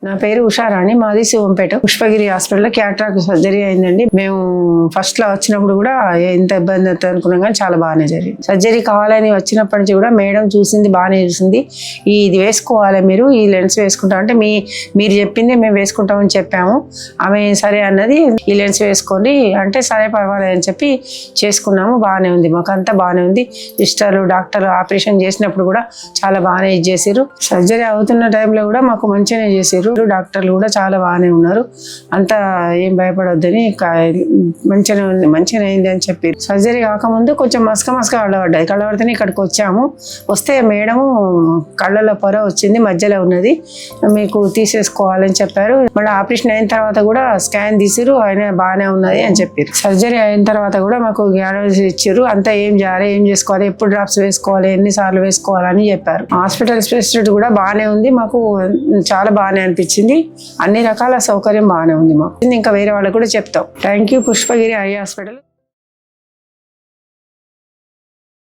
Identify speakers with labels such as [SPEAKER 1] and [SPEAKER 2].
[SPEAKER 1] నా పేరు ఉషారాణి, మాది శివంపేట పుష్పగిరి హాస్పిటల్లో క్యాట్రాక్ట్ సర్జరీ అయిందండి. మేము ఫస్ట్ లో వచ్చినప్పుడు కూడా ఎంత ఇబ్బంది అవుతుంది అనుకున్నాం, కానీ చాలా బాగానే జరిగింది. సర్జరీ కావాలని వచ్చినప్పటి నుంచి కూడా మేడం చూసింది, బాగానే చూసింది. ఇది వేసుకోవాలి, మీరు ఈ లెన్స్ వేసుకుంటాం అంటే మీరు చెప్పింది మేము వేసుకుంటామని చెప్పాము. ఆమె సరే అన్నది, ఈ లెన్స్ వేసుకోండి అంటే సరే పర్వాలేదు అని చెప్పి చేసుకున్నాము. బాగానే ఉంది, మాకు అంతా బాగానే ఉంది. సిస్టర్లు డాక్టర్లు ఆపరేషన్ చేసినప్పుడు కూడా చాలా బాగానే చేసారు. సర్జరీ అవుతున్న టైంలో కూడా మాకు మంచిగానే చేసారు. డాక్టర్లు కూడా చాలా బాగానే ఉన్నారు. అంతా ఏం భయపడొద్దని, మంచిగానే అయింది అని చెప్పారు. సర్జరీ కాకముందు కొంచెం మసక కళ్ళబడ్డది. కళ్ళబడితేనే ఇక్కడికి వచ్చాము. వస్తే మేడము కళ్ళలో పొర వచ్చింది, మధ్యలో ఉన్నది, మీకు తీసేసుకోవాలని చెప్పారు. మళ్ళీ ఆపరేషన్ అయిన తర్వాత కూడా స్కాన్ తీసిరు, ఆయన బాగానే ఉన్నది అని చెప్పారు. సర్జరీ అయిన తర్వాత కూడా మాకు గ్యారెంటీ ఇచ్చారు. అంతా ఏం చేయాలి, ఏం చేసుకోవాలి, ఎప్పుడు డ్రాప్స్ వేసుకోవాలి, ఎన్నిసార్లు వేసుకోవాలని చెప్పారు. హాస్పిటల్ స్పెషలిటీ కూడా బాగానే ఉంది, మాకు చాలా బాగానే అనిపించింది. అన్ని రకాల సౌకర్యం బాగానే ఉంది మాకు. ఇంకా వేరే వాళ్ళకి కూడా చెప్తాం. Thank you Pushpagiri eye hospital.